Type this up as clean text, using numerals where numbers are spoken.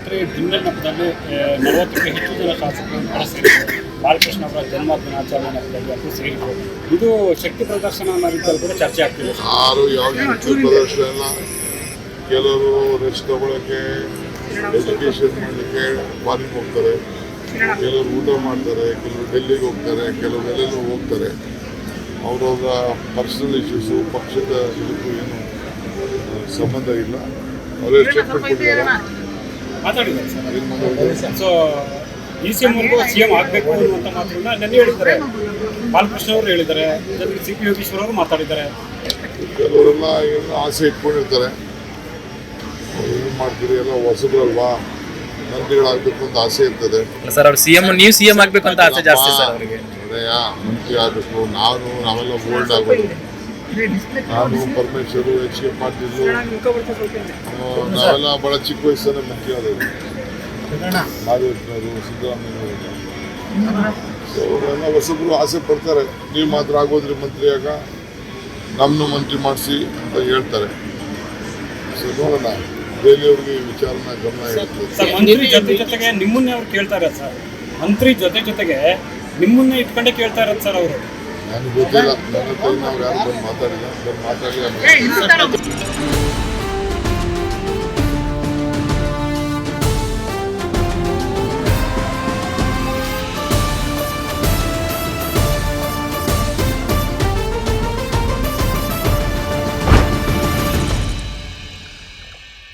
ರಾತ್ರಿ ಡಿನ್ನರ್ ನೆಪದಲ್ಲಿ 40ಕ್ಕೂ ಹೆಚ್ಚು ಜನ ಶಾಸಕರು ಸೇರಿದ್ರು. ಬಾಲಕೃಷ್ಣ ಅವರ ಜನ್ಮ ದಿನಾಚರಣೆ ನೆಪದಲ್ಲಿ ಅದು ಸೇರಿದ್ರು. ಇದು ಶಕ್ತಿ ಪ್ರದರ್ಶನ ಅನ್ನೋ ರೀತಿಯಲ್ಲಿ ಕೂಡ ಚರ್ಚೆ ಆಗ್ತಿದೆ. ಯಾರು ಯಾವ ಪ್ರದರ್ಶನ ಇಲ್ಲ. ಕೆಲವರು ರೆಸ್ಟ್ ತಗೊಳ್ಳೋಕ್ಕೆ, ಎಜುಕೇಷನ್ ಮಾಡಲಿಕ್ಕೆ ಫಾರಿನ್ ಹೋಗ್ತಾರೆ, ಕೆಲವರು ಊಟ ಮಾಡ್ತಾರೆ, ಕೆಲವರು ಡೆಲ್ಲಿಗೆ ಹೋಗ್ತಾರೆ, ಕೆಲವರು ಎಲ್ಲೆಲ್ಲೂ ಹೋಗ್ತಾರೆ. ಅವರವರ ಪರ್ಸನಲ್ ಇಶ್ಯೂಸು ಪಕ್ಷದ ಇದಕ್ಕೂ ಏನು ಸಂಬಂಧ ಇಲ್ಲ. ಅವರೇ ಸ್ಟೇಟ್ಮೆಂಟ್ ಕೊಟ್ಟಿದ್ದಾರೆ. ಸೊ DCM ಅವ್ರಿಗೂ CM ಆಗಬೇಕು ಅನ್ನುವಂಥ ಮಾತುಗಳನ್ನ ನೆನ್ನೆ ಹೇಳಿದ್ದಾರೆ. ಬಾಲಕೃಷ್ಣ ಅವರು ಹೇಳಿದ್ದಾರೆ, ಜೊತೆಗೆ CP ಯೋಗೇಶ್ವರ್ ಅವರು ಮಾತಾಡಿದ್ದಾರೆ. ಕೆಲವರೆಲ್ಲ ಏನು ಆಸೆ ಇಟ್ಕೊಂಡಿರ್ತಾರೆ. ಏನು ಮಾಡ್ತೀರಿ, ಎಲ್ಲ ಹೊಸಬ್ರಲ್ವಾ, ಮಂತ್ರಿಗಳಾಗಬೇಕು ಅಂತ ಆಸೆ ಇರ್ತದೆ. ಸರ್ ಅವ್ರು ನೀವು CM ಆಗಬೇಕು ಅಂತ ಆಸೆ ಜಾಸ್ತಿ ಸರ್ ಅವರಿಗೆ. ಮಂತ್ರಿ ಆಗಬೇಕು, ನಾವೆಲ್ಲ ಬೋಲ್ಡ್ ಆಗೋದು. ನಾನು ಪರಮೇಶ್ವರು HK ಪಾಟೀಲ್ ನಾವೆಲ್ಲ ಬಹಳ ಚಿಕ್ಕ ವಯಸ್ಸಲ್ಲಿ ಮಂತ್ರಿ ಆದವರು. ಮಾದೇವಪ್ಪನವರು, ಸಿದ್ದರಾಮಯ್ಯವರು, ಸೊ ಅವರೆಲ್ಲ ಹೊಸಬ್ರು ಆಸೆ ಪಡ್ತಾರೆ. ನೀವು ಮಾತ್ರ ಆಗೋದ್ರಿ ಮಂತ್ರಿಯಾಗ, ನಮ್ಮನ್ನು ಮಂತ್ರಿ ಮಾಡಿಸಿ ಅಂತ ಹೇಳ್ತಾರೆ. ಸೊ ನೋಡೋಣ, ಬೇರೆಯವ್ರಿಗೆ ಈ ವಿಚಾರನ ಗಮನ ಇರ್ತದೆ. ಮಂತ್ರಿ ಜೊತೆಗೆ ನಿಮ್ಮನ್ನೇ ಅವ್ರು ಕೇಳ್ತಾರೆ ಸರ್. ಮಂತ್ರಿ ಜೊತೆಗೆ ನಿಮ್ಮನ್ನೇ ಇಟ್ಕೊಂಡೇ ಕೇಳ್ತಾ ಇರೋದು ಸರ್ ಅವರು. ನನಗೆ ಗೊತ್ತಿಲ್ಲ, ನನ್ನ ಹತ್ರ ನಾವು ಯಾರು ಬಂದು ಮಾತಾಡಿಲ್ಲ, ಬಂದು ಮಾತಾಡಿ